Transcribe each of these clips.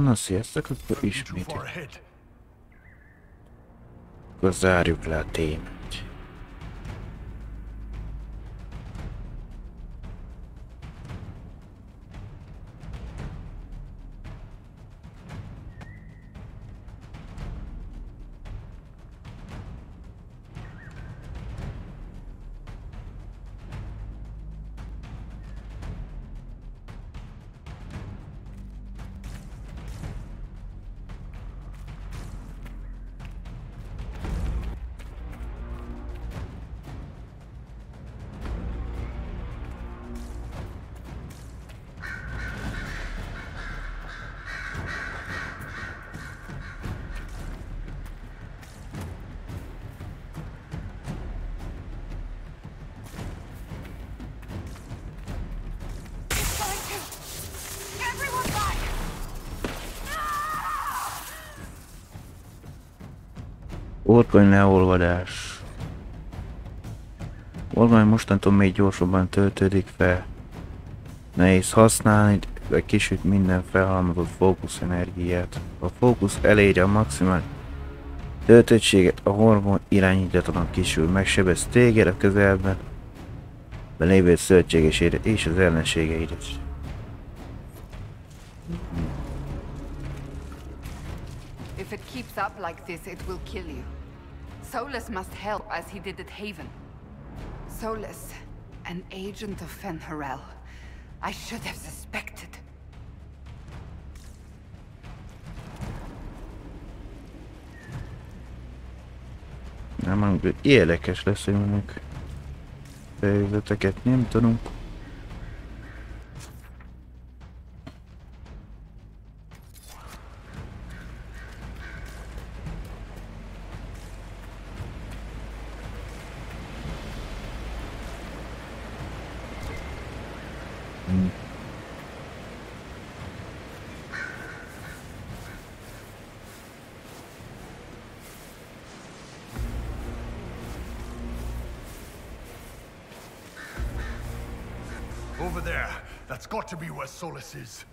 Na, sziasztok, akkor ismét. Akkor zárjuk le a témát. Orgony leolvadás. Orgony mostantól még gyorsabban töltődik fel. Nehéz használni, de kisüt minden felhalmozott fókusz energiát. A fókusz eléri a maximális töltöttséget, a hormon irányítatlan kisül, megsebez téged a közelben belévő szövetségesére és az ellenségeidet. If it keeps up like this, it will kill you. Solus must help as he did at Haven. Solus, an agent of Fen'Harel. I should have suspected. Nem, érdekes lesz, hogy mondjuk fejezeteket nem tudunk. Over there. That's got to be where Solus is.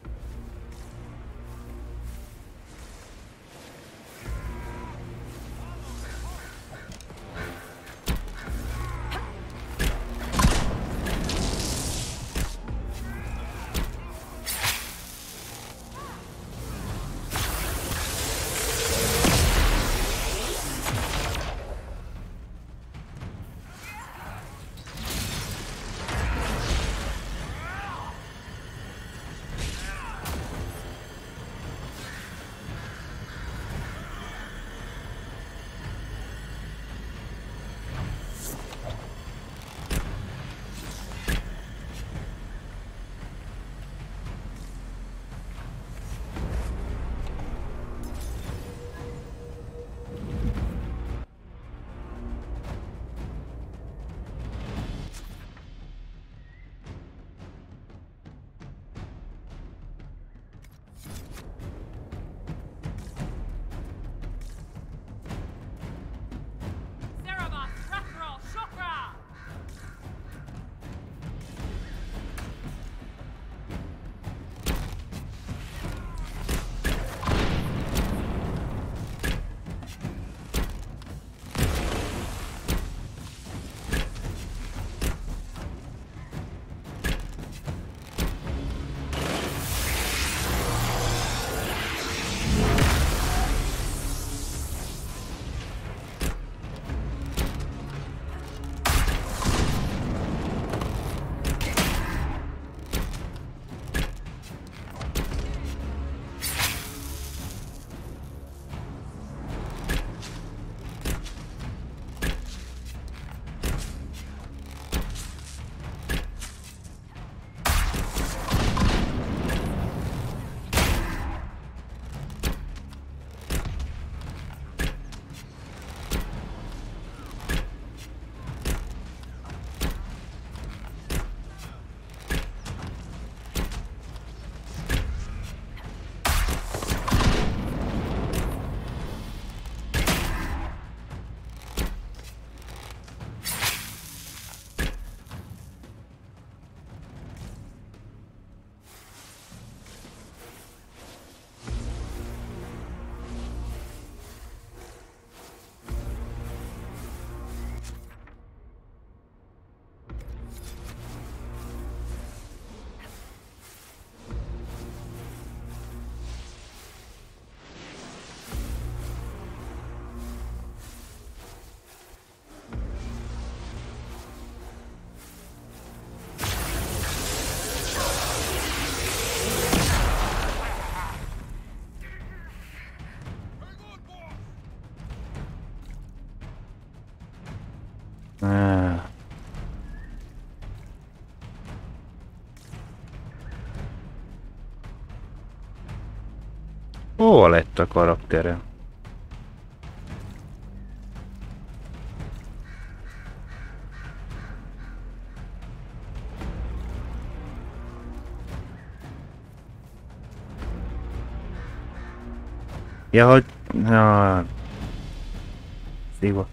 Hova lett a karakterem? Ja, hogy... Szíva.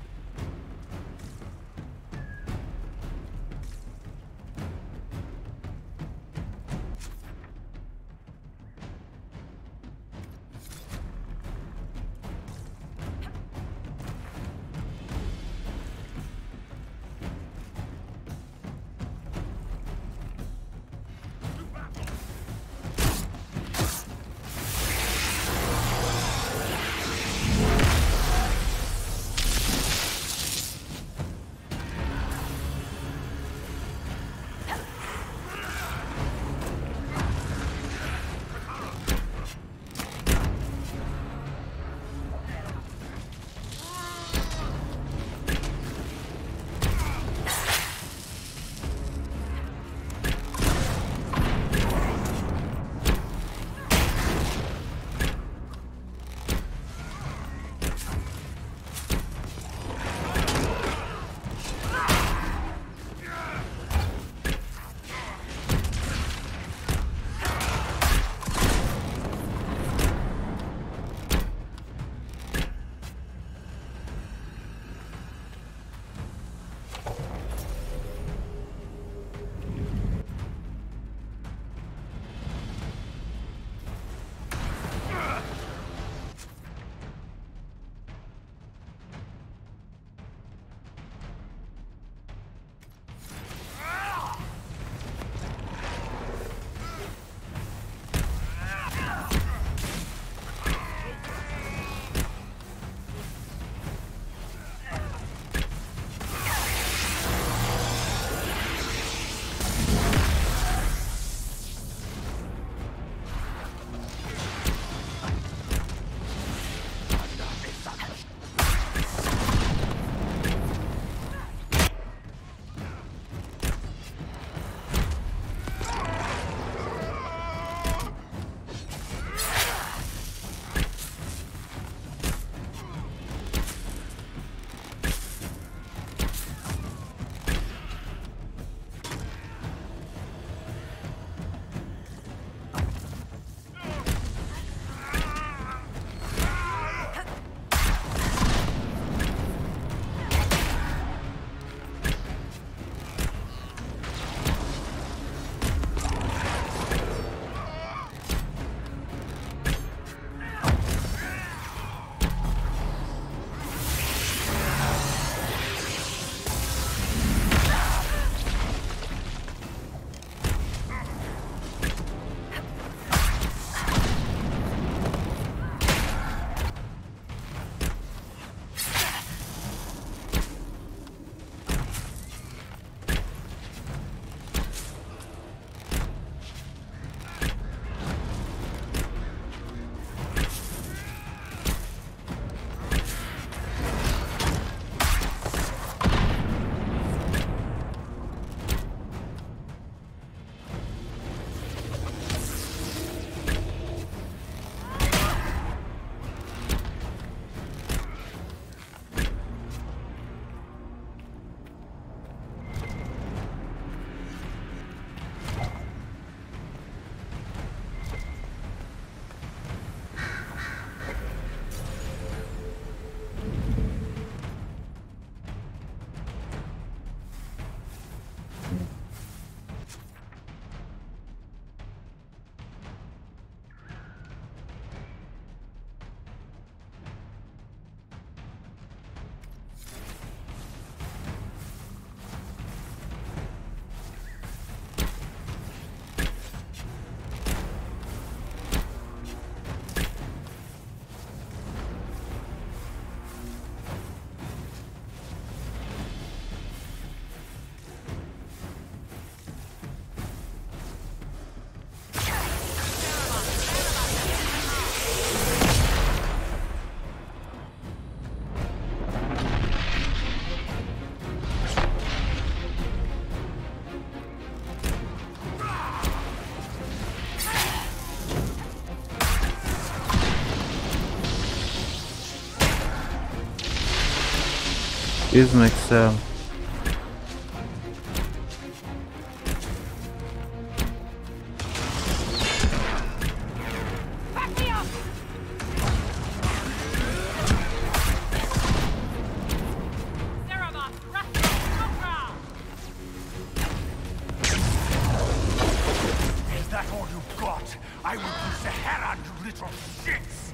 Küzd meg, Sam. Is that all you've got? I will use the Heron, you little shits!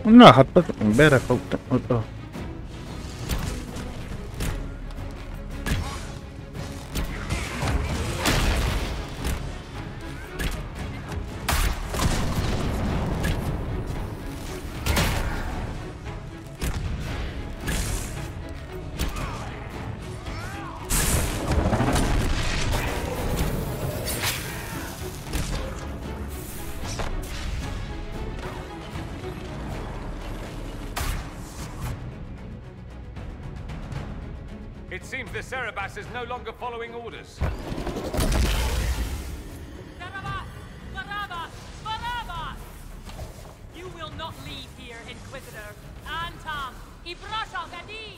Na, hát berefogtam oda. It seems the Cerebas is no longer following orders. Barabbas! Barabbas! Barabbas! You will not leave here, Inquisitor. Antam! Ibrasha Vedi!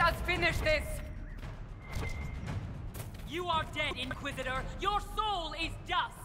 us finish this! You are dead, Inquisitor! Your soul is dust!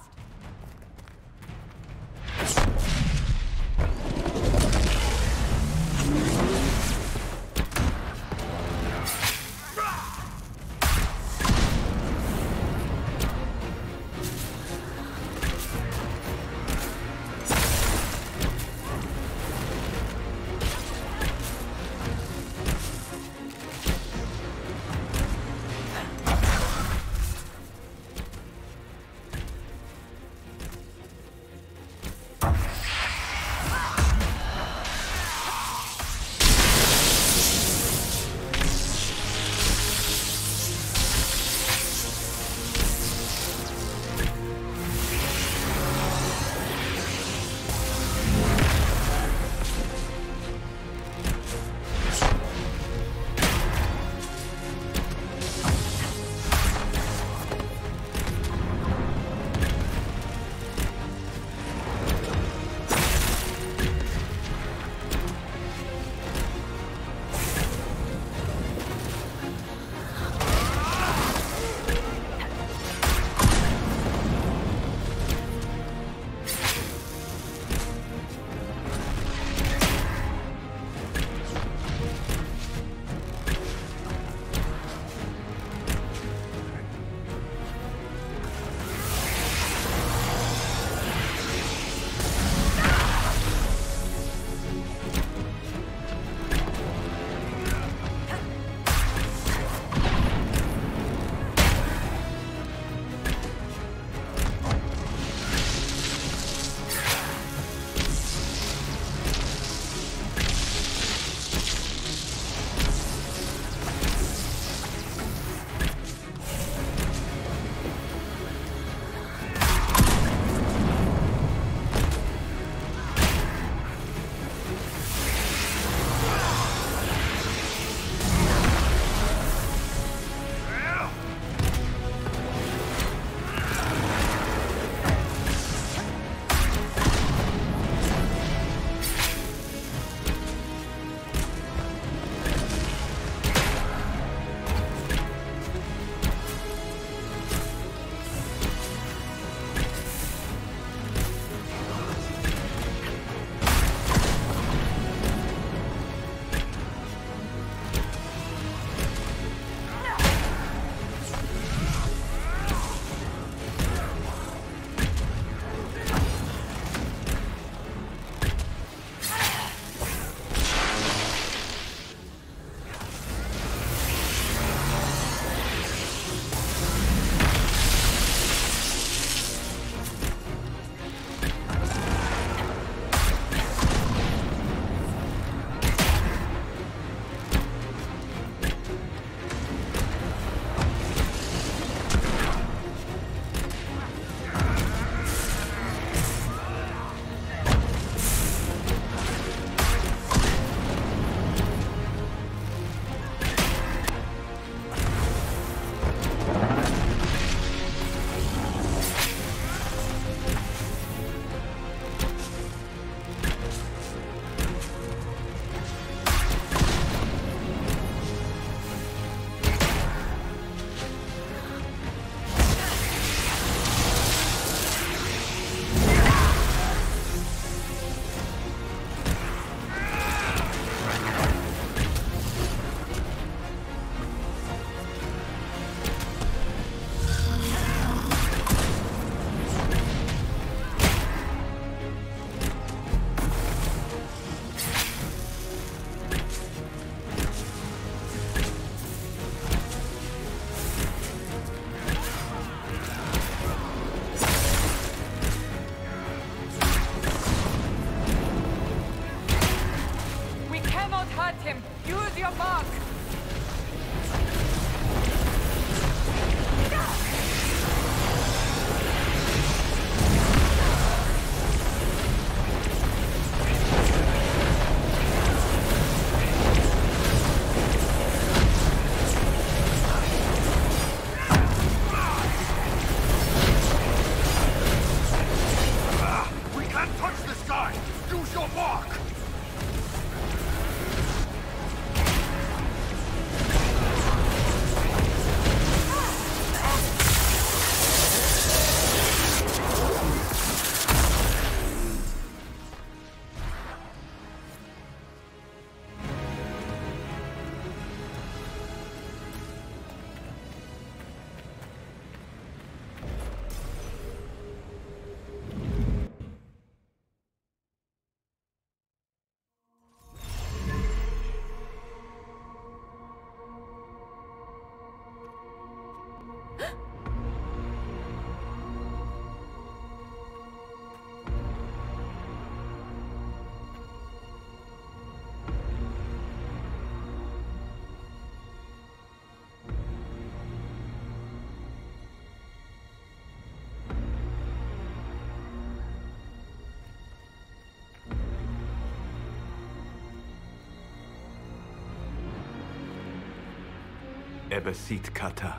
Ebesit kata,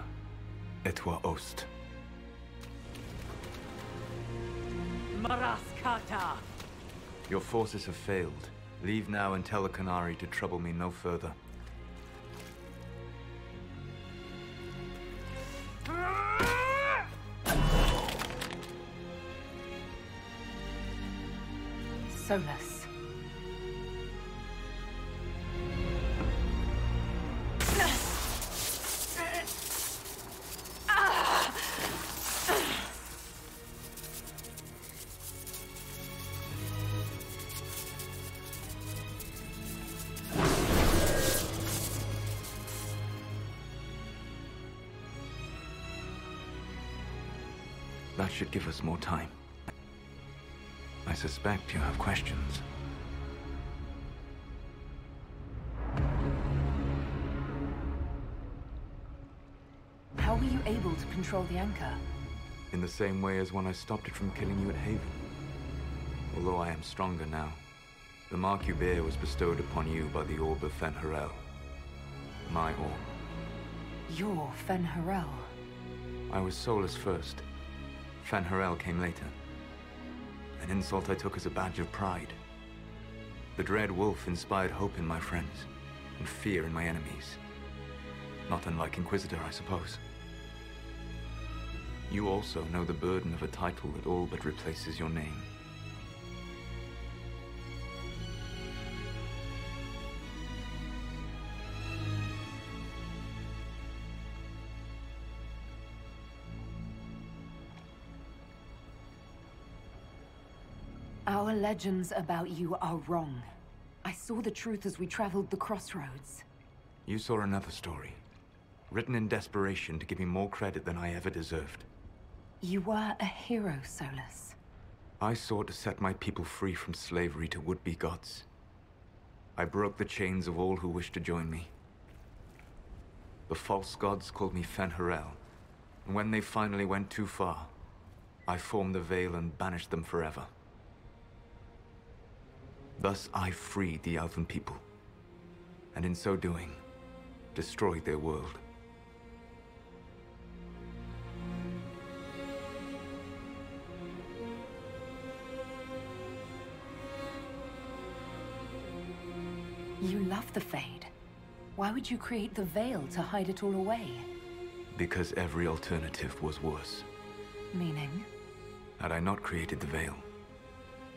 etwa ost. Maraskata! Your forces have failed. Leave now and tell the Canary to trouble me no further. Solus. That should give us more time. I suspect you have questions. How were you able to control the anchor? In the same way as when I stopped it from killing you at Haven. Although I am stronger now, the mark you bear was bestowed upon you by the orb of Fen'Harel. My orb. You're Fen'Harel. I was Solus first. Fen'Harel came later. An insult I took as a badge of pride. The Dread Wolf inspired hope in my friends, and fear in my enemies. Not unlike Inquisitor, I suppose. You also know the burden of a title that all but replaces your name. Our legends about you are wrong. I saw the truth as we traveled the crossroads. You saw another story, written in desperation to give me more credit than I ever deserved. You were a hero, Solus. I sought to set my people free from slavery to would-be gods. I broke the chains of all who wished to join me. The false gods called me Fen'Harel, and when they finally went too far, I formed the Veil and banished them forever. Thus I freed the Elven people, and in so doing, destroyed their world. You love the Fade. Why would you create the Veil to hide it all away? Because every alternative was worse. Meaning? Had I not created the Veil,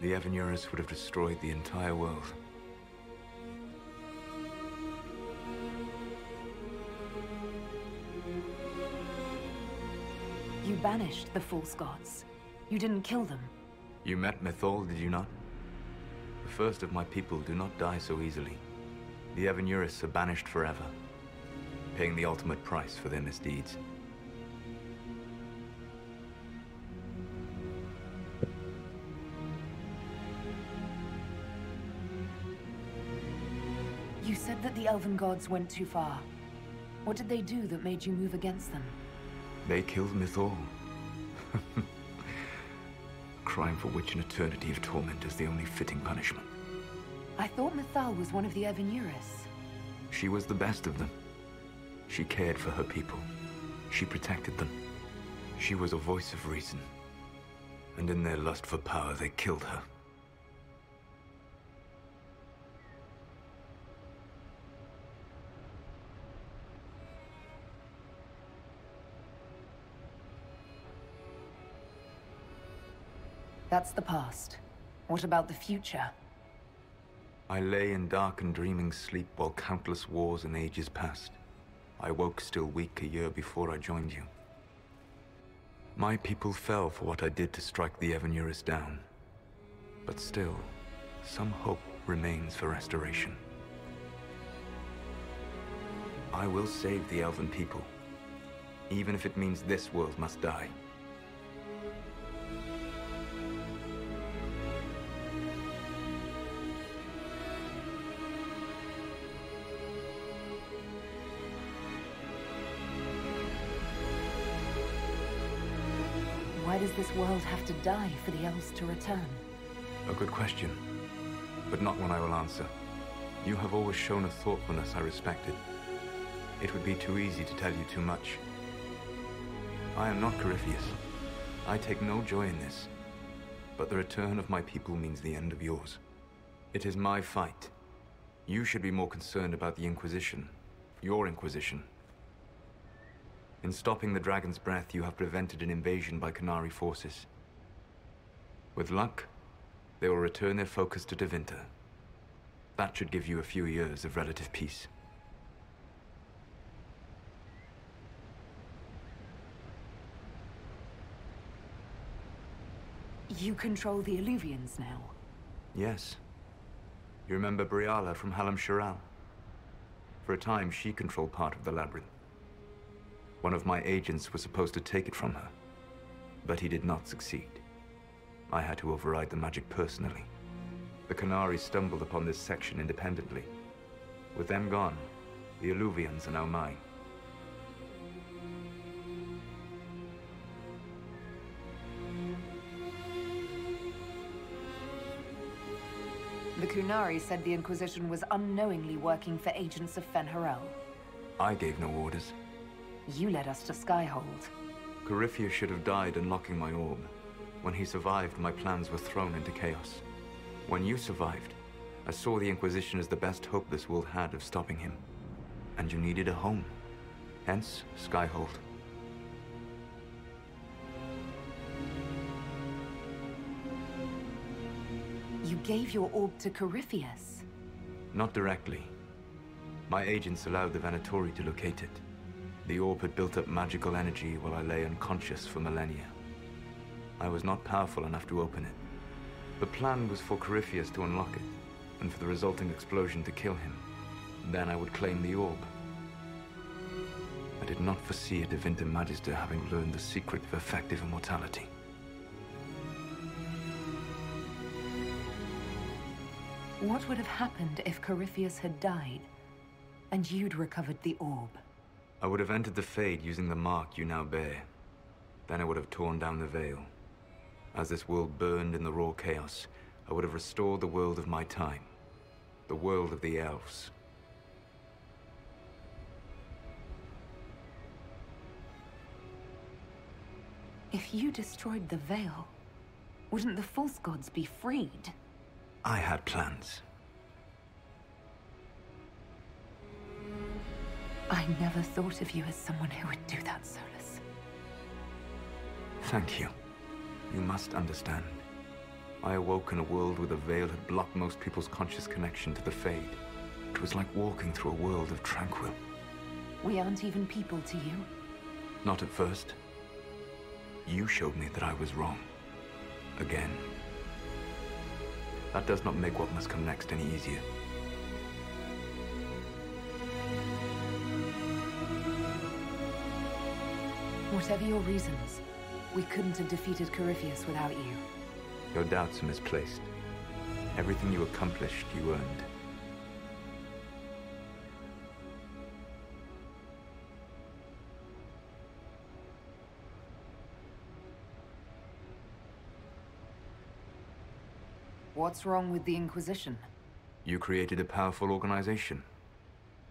the Evanurus would have destroyed the entire world. You banished the false gods. You didn't kill them. You met Mythal, did you not? The first of my people do not die so easily. The Evanurus are banished forever, paying the ultimate price for their misdeeds. You said that the Elven gods went too far. What did they do that made you move against them? They killed Mythal. Crime for which an eternity of torment is the only fitting punishment. I thought Mythal was one of the Evanurus. She was the best of them. She cared for her people. She protected them. She was a voice of reason. And in their lust for power, they killed her. That's the past. What about the future? I lay in dark and dreaming sleep while countless wars and ages passed. I woke still weak a year before I joined you. My people fell for what I did to strike the Evanurus down. But still, some hope remains for restoration. I will save the Elven people, even if it means this world must die. Why does this world have to die for the elves to return? A good question, but not one I will answer. You have always shown a thoughtfulness I respected. It would be too easy to tell you too much. I am not Corypheus. I take no joy in this. But the return of my people means the end of yours. It is my fight. You should be more concerned about the Inquisition. Your Inquisition. In stopping the Dragon's Breath, you have prevented an invasion by Qunari forces. With luck, they will return their focus to Tevinter. That should give you a few years of relative peace. You control the Illuvians now? Yes. You remember Briala from Halam Shiral? For a time, she controlled part of the labyrinth. One of my agents was supposed to take it from her, but he did not succeed. I had to override the magic personally. The Qunari stumbled upon this section independently. With them gone, the Illuvians are now mine. The Qunari said the Inquisition was unknowingly working for agents of Fen'Harel. I gave no orders. You led us to Skyhold. Corypheus should have died unlocking my orb. When he survived, my plans were thrown into chaos. When you survived, I saw the Inquisition as the best hope this world had of stopping him. And you needed a home. Hence, Skyhold. You gave your orb to Corypheus? Not directly. My agents allowed the Venatori to locate it. The orb had built up magical energy while I lay unconscious for millennia. I was not powerful enough to open it. The plan was for Corypheus to unlock it, and for the resulting explosion to kill him. Then I would claim the orb. I did not foresee a Tevinter Magister having learned the secret of effective immortality. What would have happened if Corypheus had died, and you'd recovered the orb? I would have entered the Fade using the mark you now bear. Then I would have torn down the veil. As this world burned in the raw chaos, I would have restored the world of my time. The world of the elves. If you destroyed the veil, wouldn't the false gods be freed? I had plans. I never thought of you as someone who would do that, Solus. Thank you. You must understand. I awoke in a world where the veil had blocked most people's conscious connection to the Fade. It was like walking through a world of tranquil. We aren't even people to you. Not at first. You showed me that I was wrong. Again. That does not make what must come next any easier. Whatever your reasons, we couldn't have defeated Corypheus without you. Your doubts are misplaced. Everything you accomplished, you earned. What's wrong with the Inquisition? You created a powerful organization,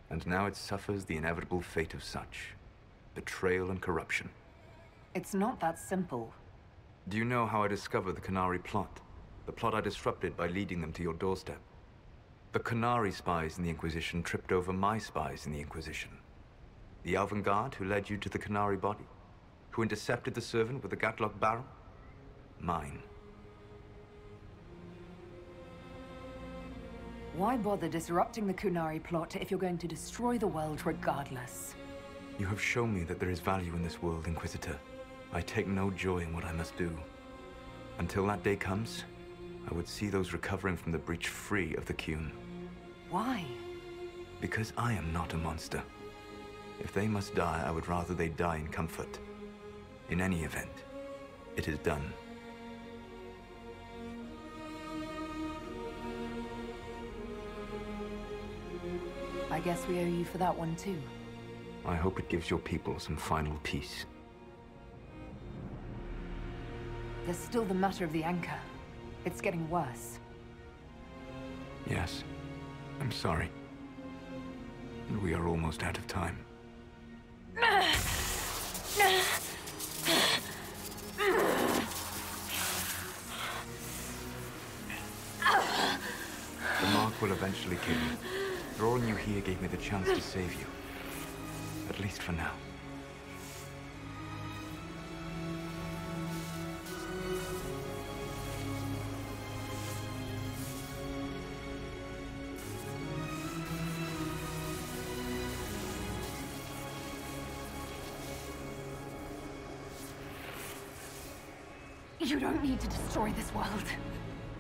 and now it suffers the inevitable fate of such. Betrayal and corruption. It's not that simple. Do you know how I discovered the Qunari plot? The plot I disrupted by leading them to your doorstep. The Qunari spies in the Inquisition tripped over my spies in the Inquisition. The Elven Guard who led you to the Qunari body? Who intercepted the servant with the Gatlock barrel? Mine. Why bother disrupting the Qunari plot if you're going to destroy the world regardless? You have shown me that there is value in this world, Inquisitor. I take no joy in what I must do. Until that day comes, I would see those recovering from the breach free of the Qun. Why? Because I am not a monster. If they must die, I would rather they die in comfort. In any event, it is done. I guess we owe you for that one too. I hope it gives your people some final peace. There's still the matter of the anchor. It's getting worse. Yes, I'm sorry. And we are almost out of time. The mark will eventually kill you. Drawing you here gave me the chance to save you. At least for now. You don't need to destroy this world.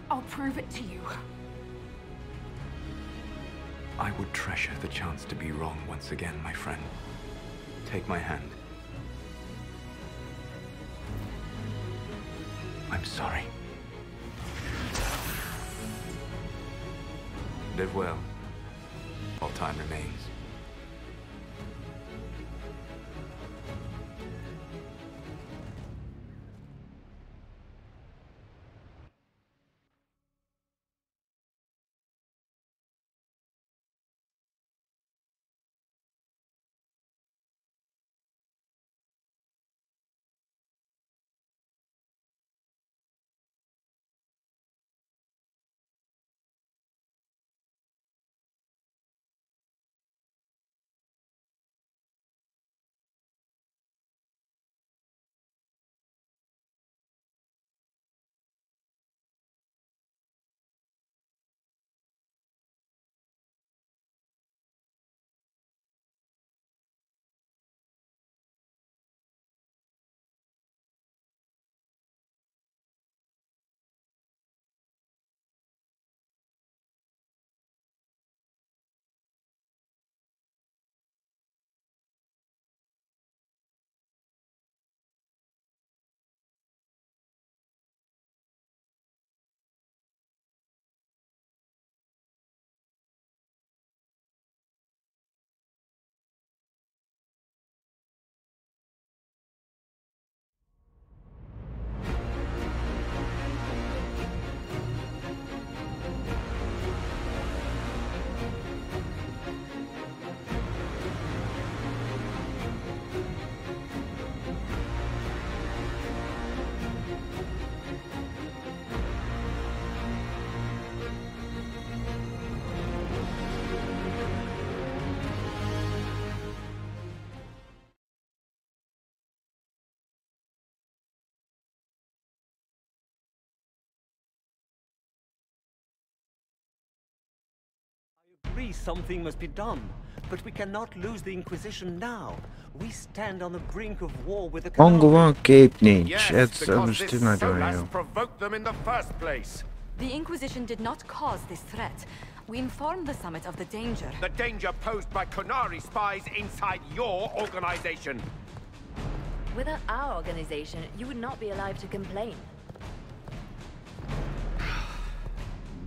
I'll prove it to you. I would treasure the chance to be wrong once again, my friend. Take my hand. I'm sorry. Live well, while time remains. Agree something must be done, but we cannot lose the Inquisition now. We stand on the brink of war with the Hangban van kép nincs, Yes, ez because most this nagyon Solas jó. provoked them in the first place. The Inquisition did not cause this threat. We informed the Summit of the danger. The danger posed by Konari spies inside your organization. Without our organization, you would not be alive to complain.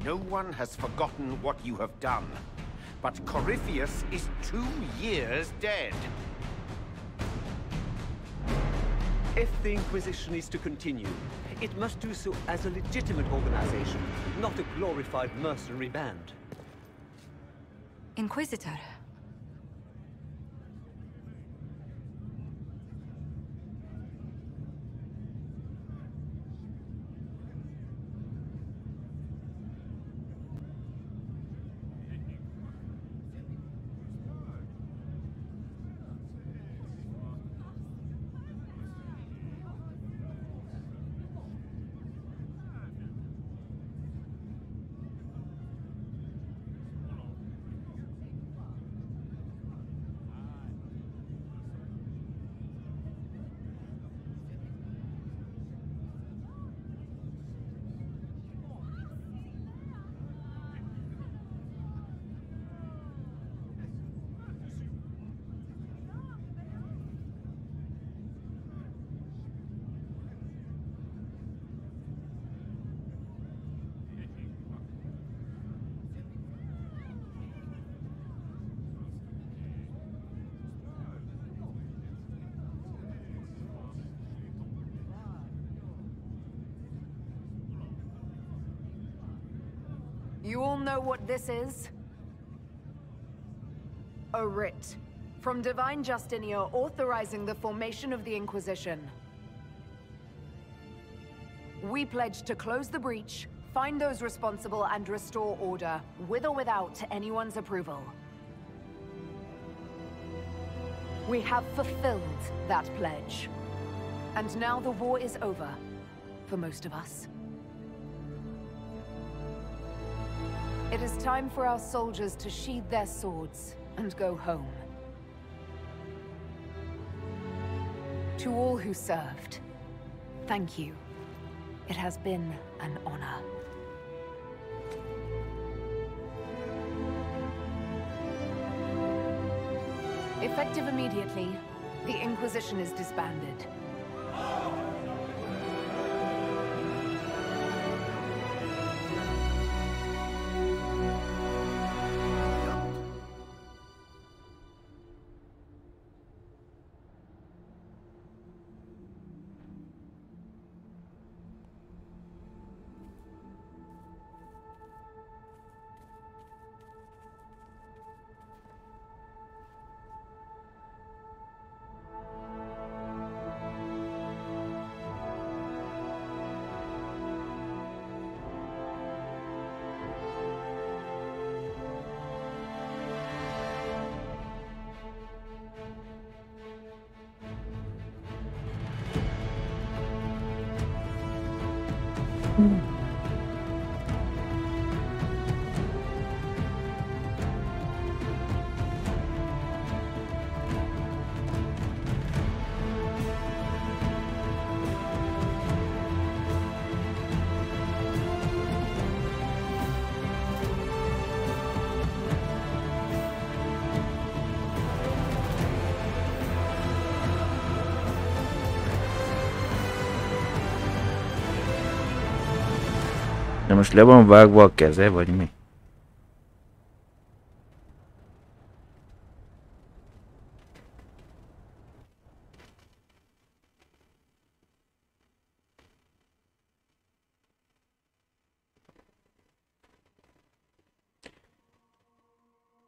No one has forgotten what you have done. But Corypheus is 2 years dead. If the Inquisition is to continue, it must do so as a legitimate organization, not a glorified mercenary band. Inquisitor. You all know what this is? A writ From Divine Justinia authorizing the formation of the Inquisition. We pledge to close the breach, find those responsible, and restore order, with or without anyone's approval. We have fulfilled that pledge. And now the war is over, for most of us. It is time for our soldiers to sheathe their swords and go home. To all who served, thank you. It has been an honor. Effective immediately, the Inquisition is disbanded. De most le van vágva a keze, vagy mi?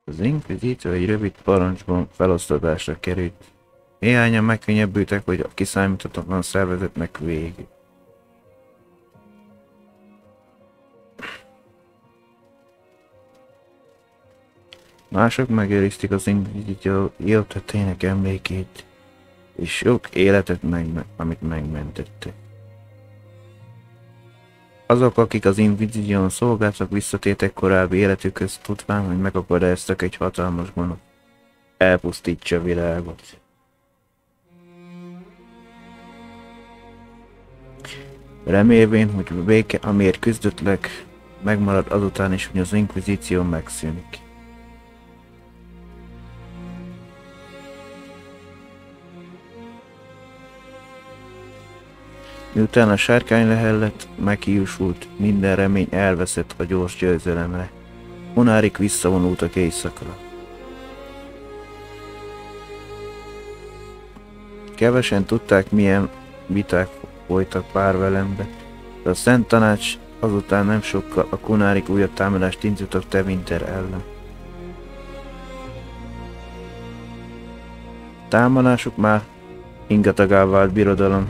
Az Inquisition egy rövid parancsban felosztatásra került. Néhányan megkönnyebbültek, hogy a kiszámíthatatlan szervezetnek vége. Mások megőrizték az Inquisition jó tettének emlékét, és sok életet amit megmentettek. Azok, akik az Inquisition szolgáltak, visszatértek korábbi életükhöz, tudván, hogy megakadályoztak egy hatalmas gonosz, elpusztítsa a világot. Remélvén, hogy a béke, amiért küzdöttek, megmarad azután is, hogy az Inquisition megszűnik. Miután a sárkány lehellet meghiúsult, minden remény elveszett a gyors győzelemre. Unárik visszavonultak éjszakra. Kevesen tudták, milyen viták folytak Párvelembe, de a Szent Tanács azután nem sokkal a kunárik újabb támadást indítottak Tevinter ellen. Támadásuk már ingatagá vált birodalom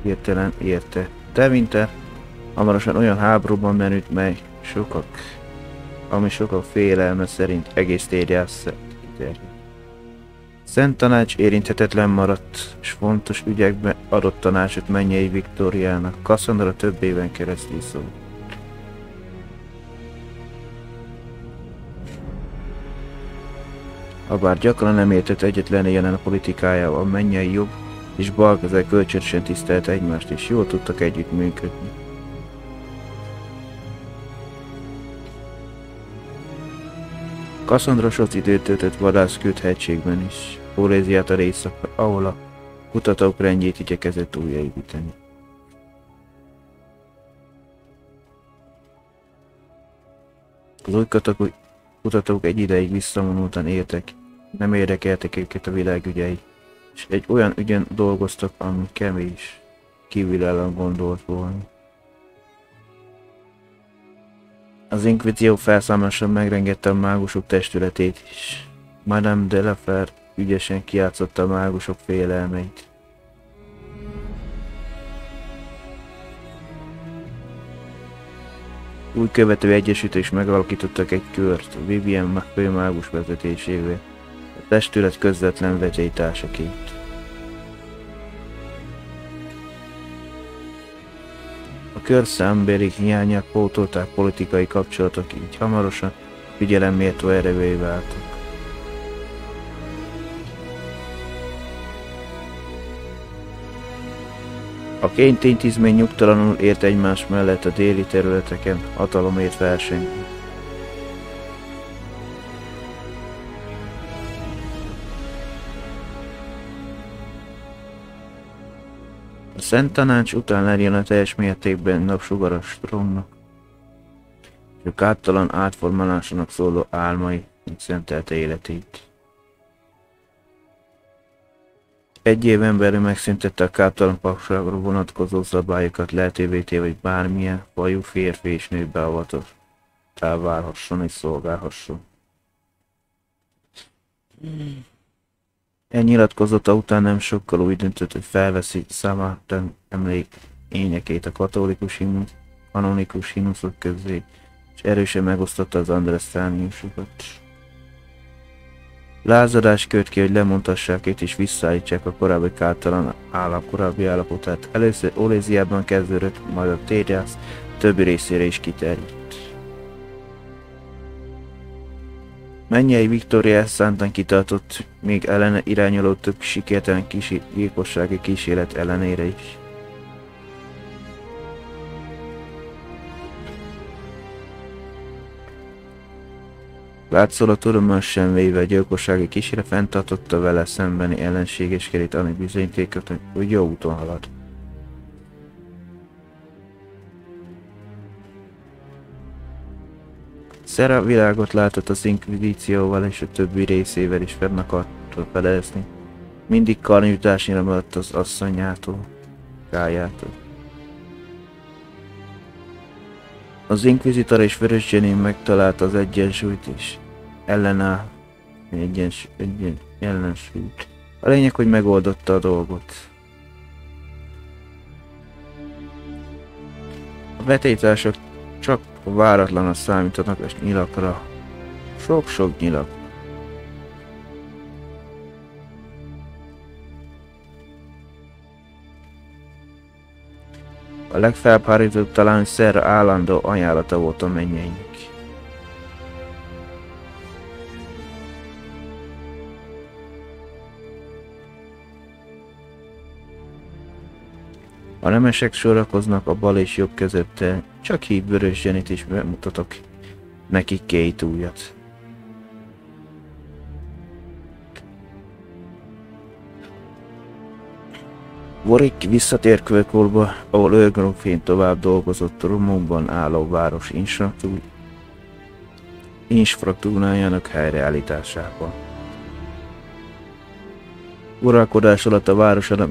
hirtelen érte. Tevinter hamarosan olyan háborúban merült, ami sokak félelme szerint egész térjászra kiterjedt. Szent Tanács érinthetetlen maradt, és fontos ügyekben adott tanácsot mennyei Viktóriának, Cassandra több éven keresztül szólt. Habár gyakran nem értett egyetlen jelen a politikájával, a mennyei jobb és Balkezel kölcsönösen tisztelte egymást, és jól tudtak együtt működni. Cassandra sok időt töltött Vadászkült hegységben is, Poléziát a részszakra, ahol a kutatók rendjét igyekezett újjáépíteni. Az új kutatók egy ideig visszavonultan éltek, nem érdekeltek őket a világ ügyei, és egy olyan ügyen dolgoztak, ami kevés kívülállóan gondolt volna. Az Inquisition felszámolása megrengette a mágusok testületét is. Madame de la Fer ügyesen kijátszotta a mágusok félelmeit. Új követő egyesítés megalakítottak egy kört, Vivian főmágus vezetésével, a testület közvetlen vetélytársaként. A kör számbeli hiányát pótolták politikai kapcsolatok, így hamarosan figyelemméltó erővé váltak. A két intézmény nyugtalanul ért egymás mellett a déli területeken, hatalomért versengő. A Szent Tanács után lerjön a teljes mértékben napsugaras trónnak, és a káttalan átformálásának szóló álmai szentelte életét. Egy éven belül megszüntette a káptalan papságra vonatkozó szabályokat, lehetővé téve, hogy bármilyen fajú férfi és nő beavatott elvárhasson és szolgálhasson. Nyilatkozata után nem sokkal úgy döntött, hogy felveszi Samaritan emlék énekét a kanonikus himnuszok közé, és erősen megosztotta az andresztániusokat. Lázadás költ ki, hogy lemondhassák itt és visszaállítsák a korábbi káttalan korábbi állapotát. Először Oléziában kezdődött, majd a Tériász többi részére is kiterjedt. Mennyei Viktória szántan kitartott, még ellene irányuló több sikertelen gyilkossági kísérlet ellenére is. Látszólag tudomásul sem véve a gyilkossági kísérlet fenntartotta vele szembeni ellenségeskedét, ami bizonyítékot, hogy jó úton halad. Sarah világot látott az Inquizícióval és a többi részével is fenn akarta felezni. Mindig karnyújtásnyira maradt az asszonyától, Gájától. Az Inquisitor és Vörös Jenny megtalálta az egyensúlyt és ellenáll ellensúlyt. A lényeg, hogy megoldotta a dolgot. A vetélytársak csak váratlanul számítanak és nyilakra. Sok-sok nyilak. A legfelháborítóbb talán, hogy Sarah állandó ajánlata volt a mennyeinek. A nemesek sorakoznak a bal és jobb között, de csak hív Vörös Jennyt is bemutatok nekik két újat. Warwick visszatér Kölkolba, ahol őrgrófén tovább dolgozott Romóban álló város infrastruktúrájának helyreállításában. Uralkodás alatt a városodom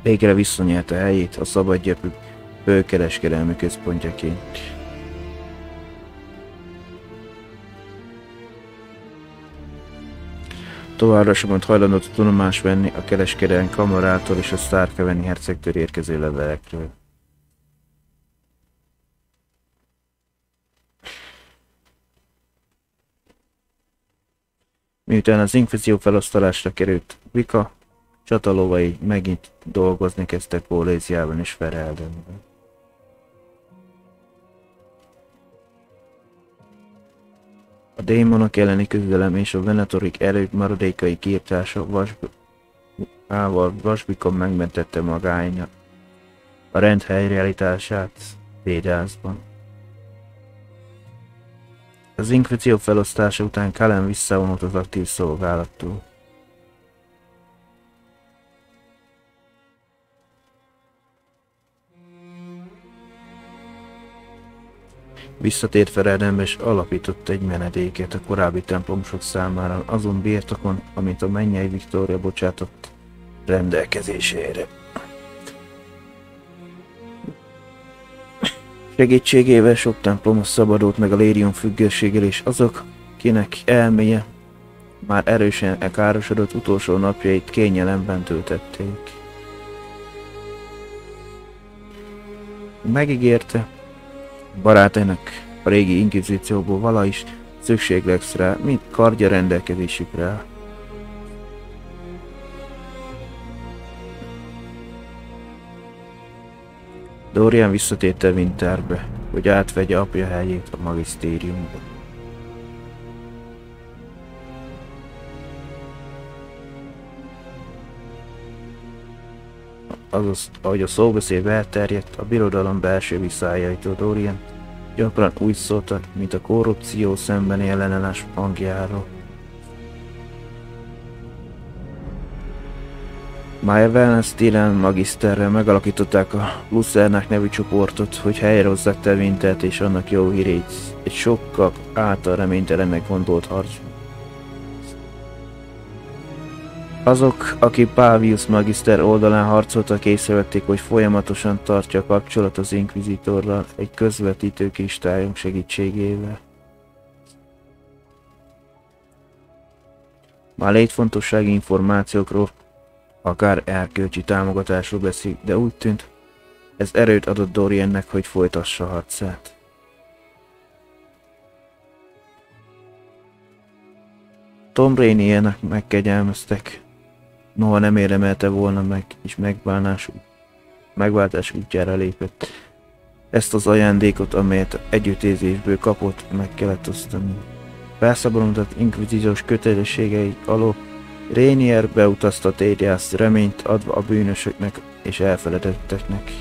végre visszanyerte helyét a szabadgyepű főkereskedelmi központjaként. Továbbra sem volt hajlandó tudomást venni a kereskedelmi kamarától és a Starkeveni hercegtől érkező levelekről. Miután az Inquizíció felosztásra került, Vika csatalovai megint dolgozni kezdtek Oléziában és Fereldenben. A démonok elleni küzdelem és a Venatorik erők maradékai kiirtása Vasbikon megmentette magánya a rend helyreállítását Védászban. Az Inquizíció felosztása után Cullen visszavonult az aktív szolgálattól. Visszatért Fereldenbe és alapított egy menedéket a korábbi templomsok számára azon birtokon, amit a mennyei Viktória bocsátott rendelkezésére. Segítségével sok templom szabadult meg a lérium függőséggel, és azok, kinek elméje már erősen károsodott utolsó napjait kényelemben töltették. Megígérte barátainak a régi inkvizícióból vala is szükség lesz rá, mint kardja rendelkezésükre. Dorian visszatérte Winterbe, hogy átvegye apja helyét a magisztériumban. Azaz, ahogy a szóbeszéd elterjedt, a birodalom belső viszályáitól Dorian gyakran úgy szóltak, mint a korrupció szembeni ellenállás hangjáról. BioWare stílen magiszterrel megalakították a Lucernák nevű csoportot, hogy helyrehozzák Tevintert és annak jó hírét egy sokkal által reménytelennek gondolt harcban. Azok, akik Pavius magiszter oldalán harcoltak, észrevették, hogy folyamatosan tartja a kapcsolat az inkvizitorral egy közvetítő kristályunk segítségével. Már létfontossági információkról, akár erkölcsi támogatásról beszél, de úgy tűnt, ez erőt adott Doriannek, hogy folytassa harcát. Tom Rainiernek megkegyelmeztek, noha nem érdemelte volna meg, és megváltás útjára lépett. Ezt az ajándékot, amelyet együttérzésből kapott, meg kellett osztani. Felszabadultat inkvizíciós kötelességei alól, Rainier beutazta Tériász reményt adva a bűnösöknek és elfeledetteknek.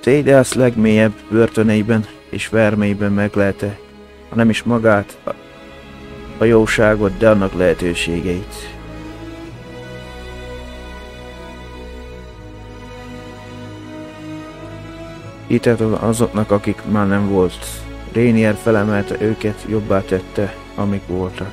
Tériász legmélyebb börtöneiben és vermeiben meglelte, ha nem is magát, a jóságot, de annak lehetőségeit. Hitetlen azoknak, akik már nem volt. Rainier felemelte őket, jobbá tette, amik voltak.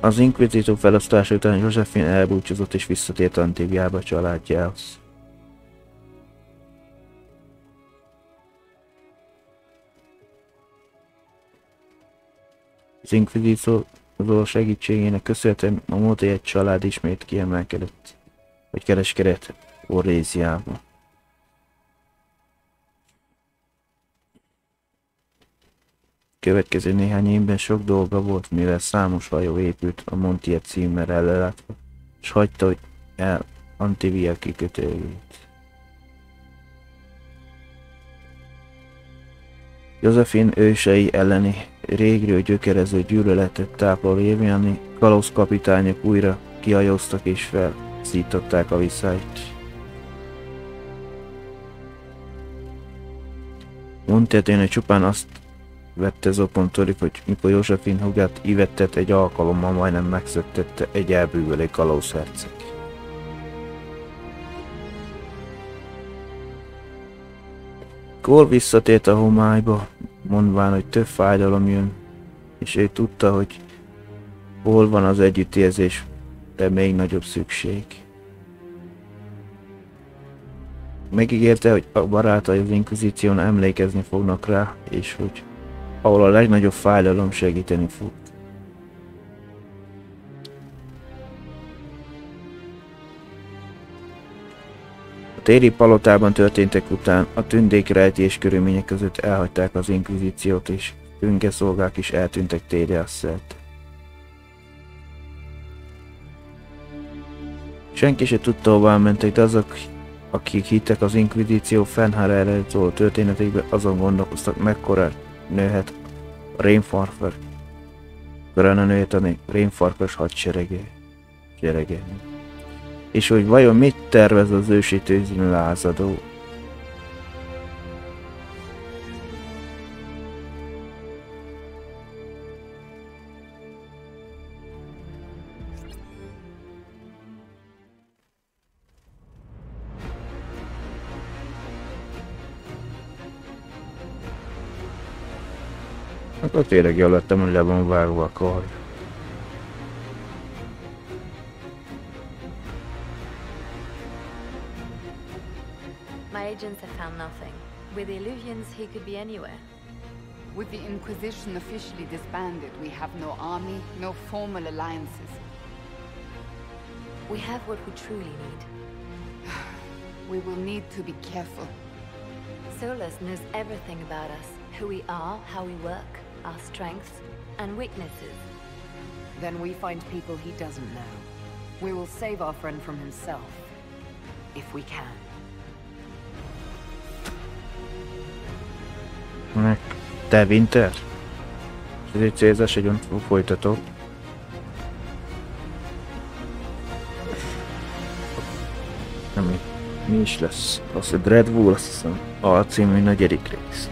Az inkvizíció felosztása után Josephine elbúcsúzott és visszatért Antiviába családjához. Az inkvizíció segítségének köszönhetően a Motéet család ismét kiemelkedett, vagy kereskedett Orléziába. Következő néhány évben sok dolga volt, mivel számos hajó épült a Montier címmel ellátva, és hagyta el Antivia kikötőjét. Josephine ősei elleni régről gyökerező gyűlöletet tápláló évjáni kalózkapitányok újra kihajóztak és felszították a viszályt. Montier csupán azt vette zokon tőlük, hogy mikor Josephine hugát Yvettet egy alkalommal majdnem megszöktette egy elbűvölő kalózherceg. Cole visszatért a homályba, mondván, hogy több fájdalom jön, és ő tudta, hogy hol van az együttérzés, de még nagyobb szükség. Megígérte, hogy a barátai az inkvizíción emlékezni fognak rá, és hogy ahol a legnagyobb fájdalom segíteni fog. A téli palotában történtek után a tündékrejtés körülmények között elhagyták az inkvizíciót, és önkeszolgák is eltűntek Tériász szerte. Senki se tudta, hová mentek, de azok, akik hittek az inkvizíció Fenharerről szóló történetekbe, azon gondolkoztak, mekkora nőhet a rémfarkas, rémfarkas hadserege. És hogy vajon mit tervez az ősi tőzön lázadó. Akkor tényleg jól lettem, hogy le van vágva a karj. My agents have found nothing. With the illusions, he could be anywhere. With the Inquisition officially disbanded, we have no army, no formal alliances. We have what we truly need. We will need to be careful. Solus knows everything about us. Who we are, how we work, our strengths and weaknesses. Then we find people he doesn't know. We will save our friend from himself. If we can. Te Winter? Ez egy célzás, egy folytató. Nem, mi is lesz? Az a Dreadwood, azt hiszem, alcímű 4. rész.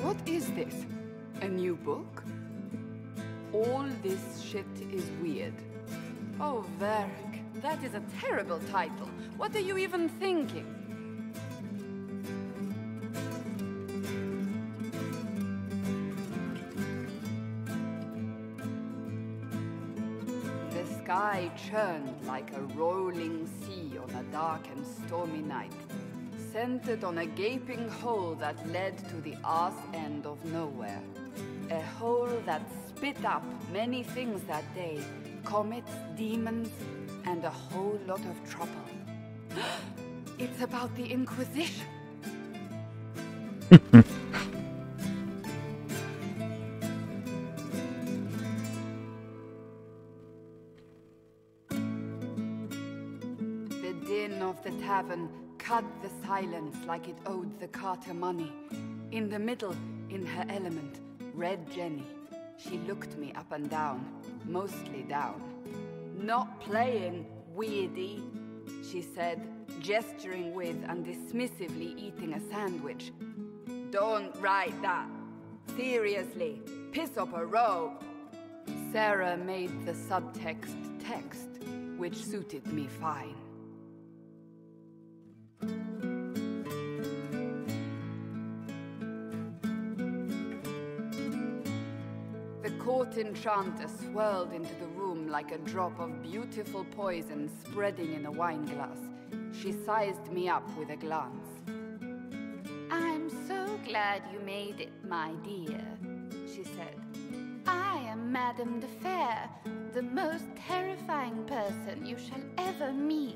What is this? A new book? All this shit is weird. Oh, Varric, that is a terrible title. What are you even thinking? The sky churned like a rolling sea on a dark and stormy night, centered on a gaping hole that led to the arse end of nowhere. A hole that spit up many things that day. Comets, demons, and a whole lot of trouble. It's about the Inquisition. The din of the tavern cut the silence like it owed the carter money. In the middle, in her element, Red Jenny. She looked me up and down, mostly down. Not playing, weirdy, she said, gesturing with and dismissively eating a sandwich. Don't write that. Seriously, piss up a robe. Sarah made the subtext text, which suited me fine. The court enchanter swirled into the room like a drop of beautiful poison spreading in a wineglass. She sized me up with a glance. I'm so glad you made it, my dear, she said. I am Madame de Fair, the most terrifying person you shall ever meet.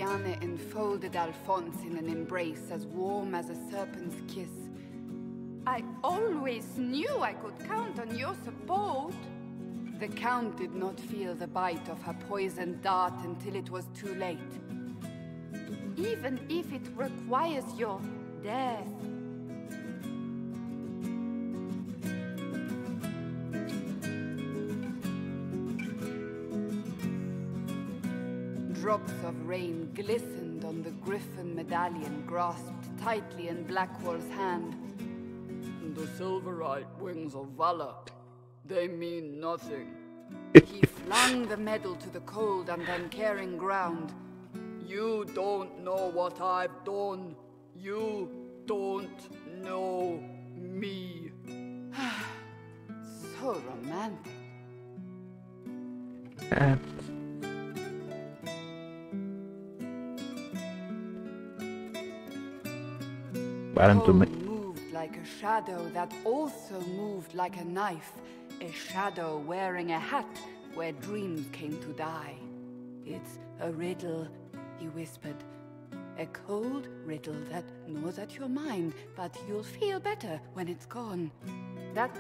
Marianne enfolded Alphonse in an embrace as warm as a serpent's kiss. I always knew I could count on your support. The Count did not feel the bite of her poisoned dart until it was too late. Even if it requires your death. Drops of rain glistened on the griffin medallion grasped tightly in Blackwall's hand. The silverite wings of valor, they mean nothing. He flung the medal to the cold and uncaring ground. You don't know what I've done. You don't know me. So romantic. Moved like a shadow that also moved like a knife. A shadow wearing a hat where dreams came to die. It's a riddle, he whispered. A cold riddle that gnaws at your mind, but you'll feel better when it's gone. That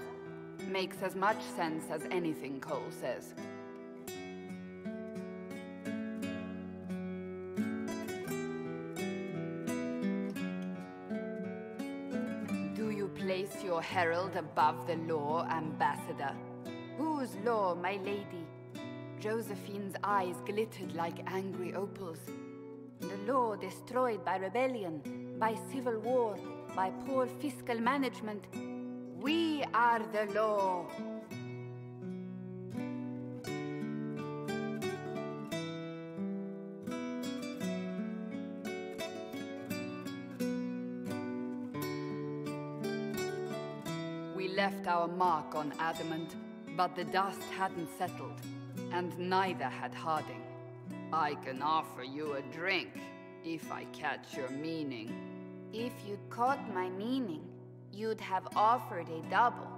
makes as much sense as anything Cole says. Place your herald above the law, ambassador. Whose law, my lady? Josephine's eyes glittered like angry opals. The law destroyed by rebellion, by civil war, by poor fiscal management. We are the law. Left our mark on adamant, but the dust hadn't settled, and neither had Harding. I can offer you a drink, if I catch your meaning. If you'd caught my meaning, you'd have offered a double.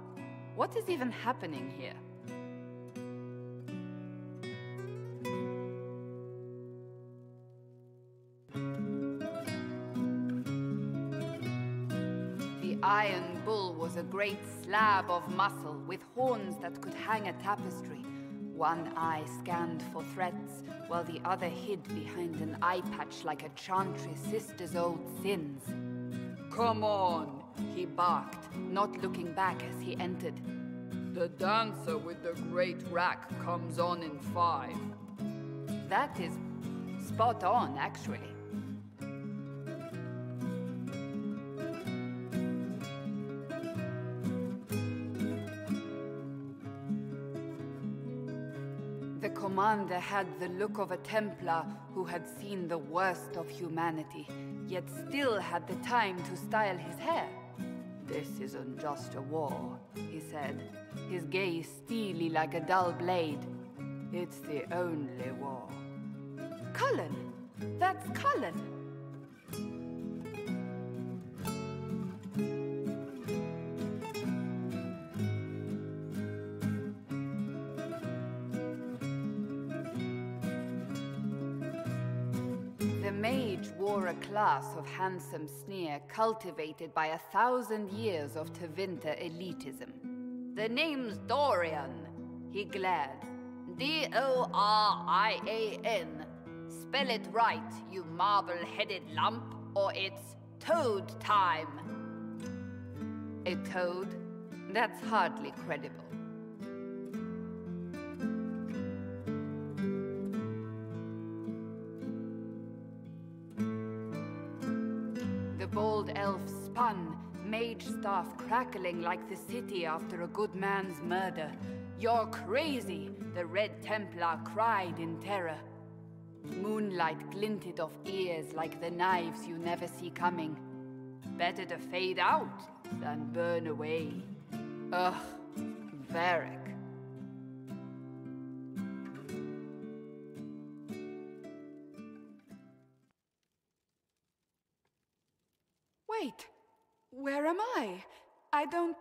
What is even happening here? Iron Bull was a great slab of muscle with horns that could hang a tapestry. One eye scanned for threats, while the other hid behind an eye patch like a chantry's sister's old sins. Come on, he barked, not looking back as he entered. The dancer with the great rack comes on in 5. That is spot on, actually. The commander had the look of a Templar who had seen the worst of humanity, yet still had the time to style his hair. This isn't just a war, he said, his gaze steely like a dull blade. It's the only war. Cullen! That's Cullen! The mage wore a class of handsome sneer cultivated by 1,000 years of Tevinter elitism. The name's Dorian, he glared. D-O-R-I-A-N. Spell it right, you marble-headed lump, or it's toad time. A toad? That's hardly credible. The bold elf spun, mage staff crackling like the city after a good man's murder. You're crazy, the Red Templar cried in terror. Moonlight glinted off ears like the knives you never see coming. Better to fade out than burn away. Ugh, Varric. Wait, where am I? I don't...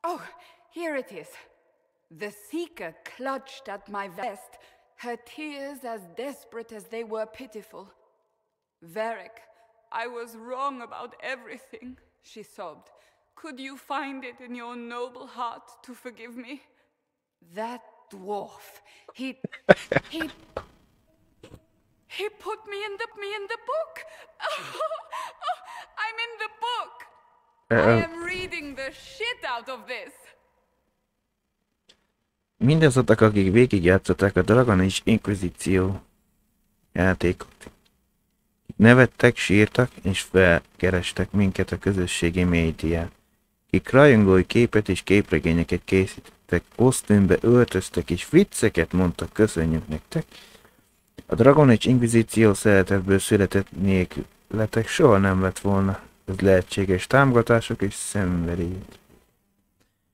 Oh, here it is. The Seeker clutched at my vest, her tears as desperate as they were pitiful. Varric, I was wrong about everything, she sobbed. Could you find it in your noble heart to forgive me? That dwarf, he put me in the book. I'm in the book. I am reading the shit out of this. Mindazok, akik végigjátszották a Dragon és Inquisition játékot, nevettek, sírtak és felkerestek minket a közösségi médián. Kik rajongói képet és képregényeket készítettek, kosztümbe öltöztek és vicceket mondtak, köszönjük nektek. A Dragon és Inquisition szeretetből született nélkületek soha nem lett volna. Ez lehetséges támogatások és szenvedély.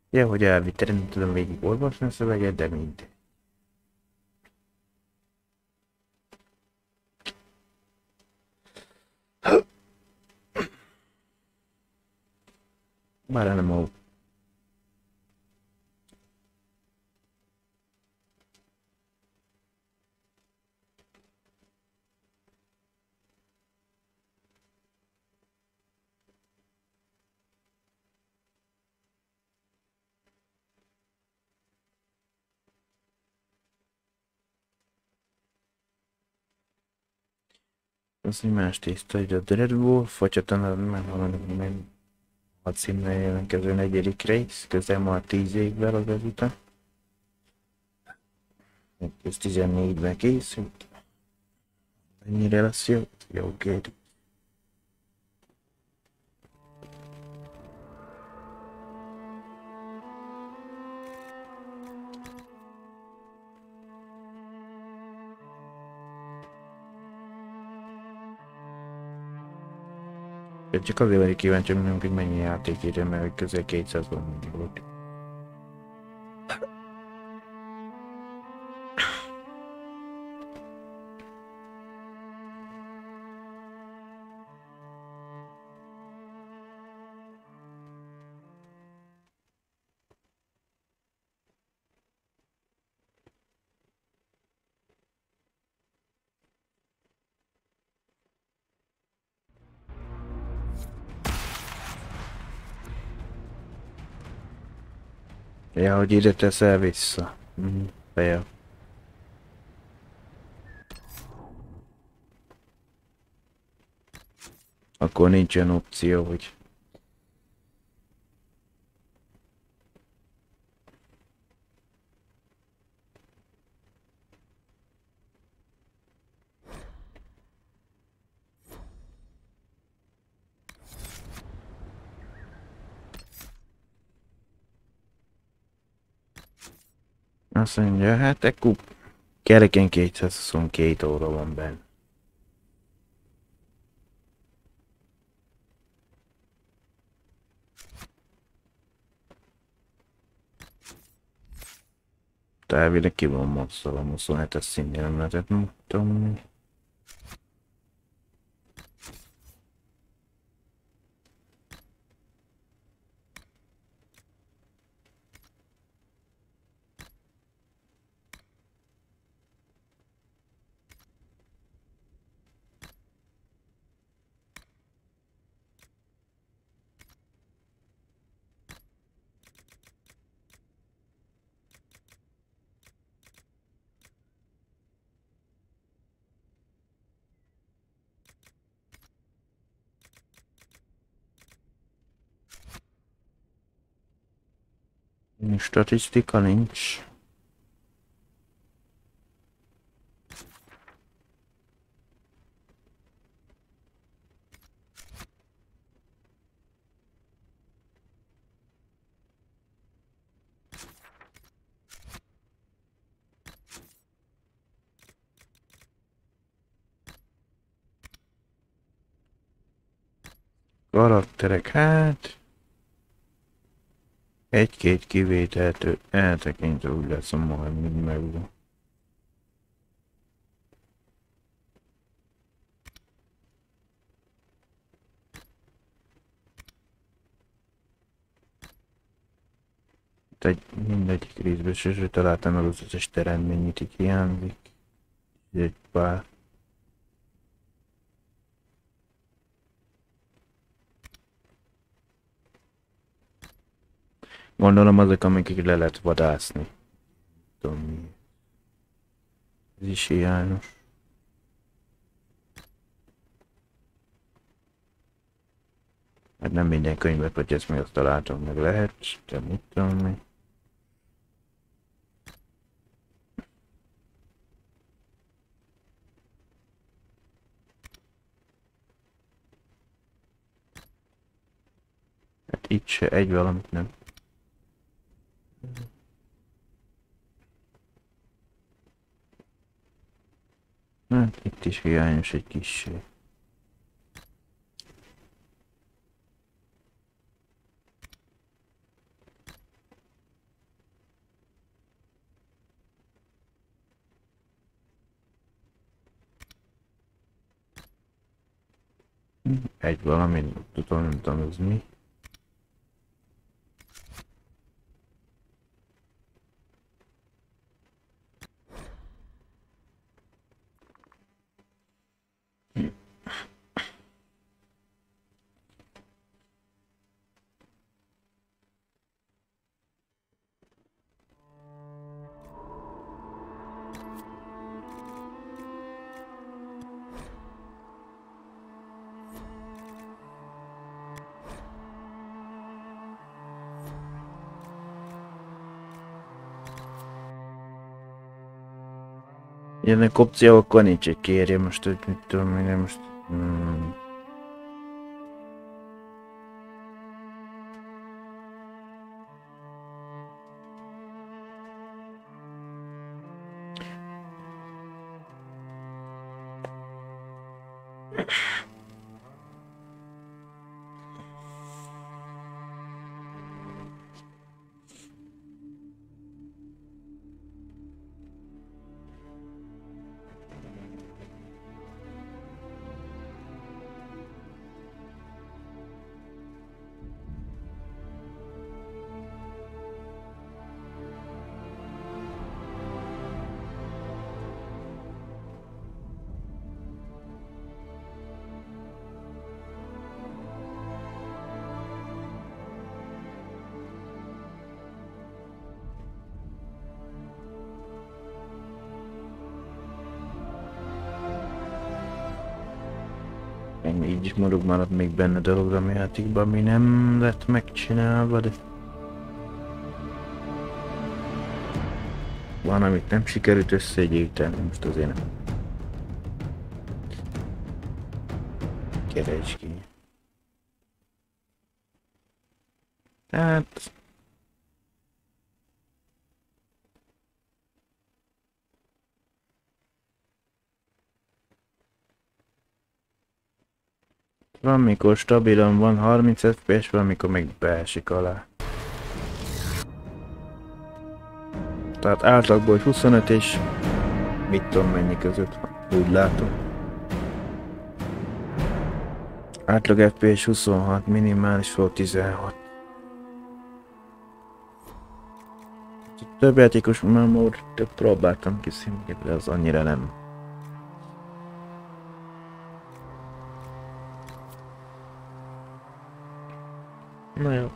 Ja, hogy elvitte, nem tudom végig olvasni a szöveget, de mindegy. Már nem ó. Az egy más tészta, hogy a Dreadwolf, vagy talán meghalom, a címmel jelentkező 4. rész, közel már 10 évvel az ezután. Ez 14-ben készült. Ennyire lesz jó? Jó, kérdés. Csak azért vagyok kíváncsi, hogy mennyi játék írja, mert közel 200 volt. Ja, hogy ide teszel vissza. Beja. Akkor nincsen opció, hogy... Azt mondja, hát ekkor kereken 222 óra van benne. Elvileg ki van mozzal, a 27-es színnél nem lehetett mutatni. Statisztika nincs. Karakterek, hát... Egy-két kivételtől eltekintve úgy lesz, majd mind megvan. Mindegyik részben sose találtam meg az összes teremtményt, itt hiányzik. Egy pár. Gondolom azok, amikig le lehet vadászni. Tudom mi. Ez is hiányos. Hát nem minden könyvet, hogy ezt még azt találtam, meg lehet, de mit tudom mi. Hát itt se egy valamit nem. Hát itt is hiányos egy kissé. Egy valami, tudom, nem tudom ez mi. Ilyenek opciókkal nincs egy kérje most, hogy mit tudom én, most... Így is marad még benne dologra a játékban, ami nem lett megcsinálva, de... Van, amit nem sikerült összegyűjteni, most azért nem. Keresd ki. Hát... Van mikor stabilan van 30 FPS, van mikor meg beesik alá. Tehát átlagból 25 és mit tudom mennyi között, úgy látom. Átlag FPS 26, minimális volt 16. Több játékos már több próbáltam ki színként, de az annyira nem. Na jó.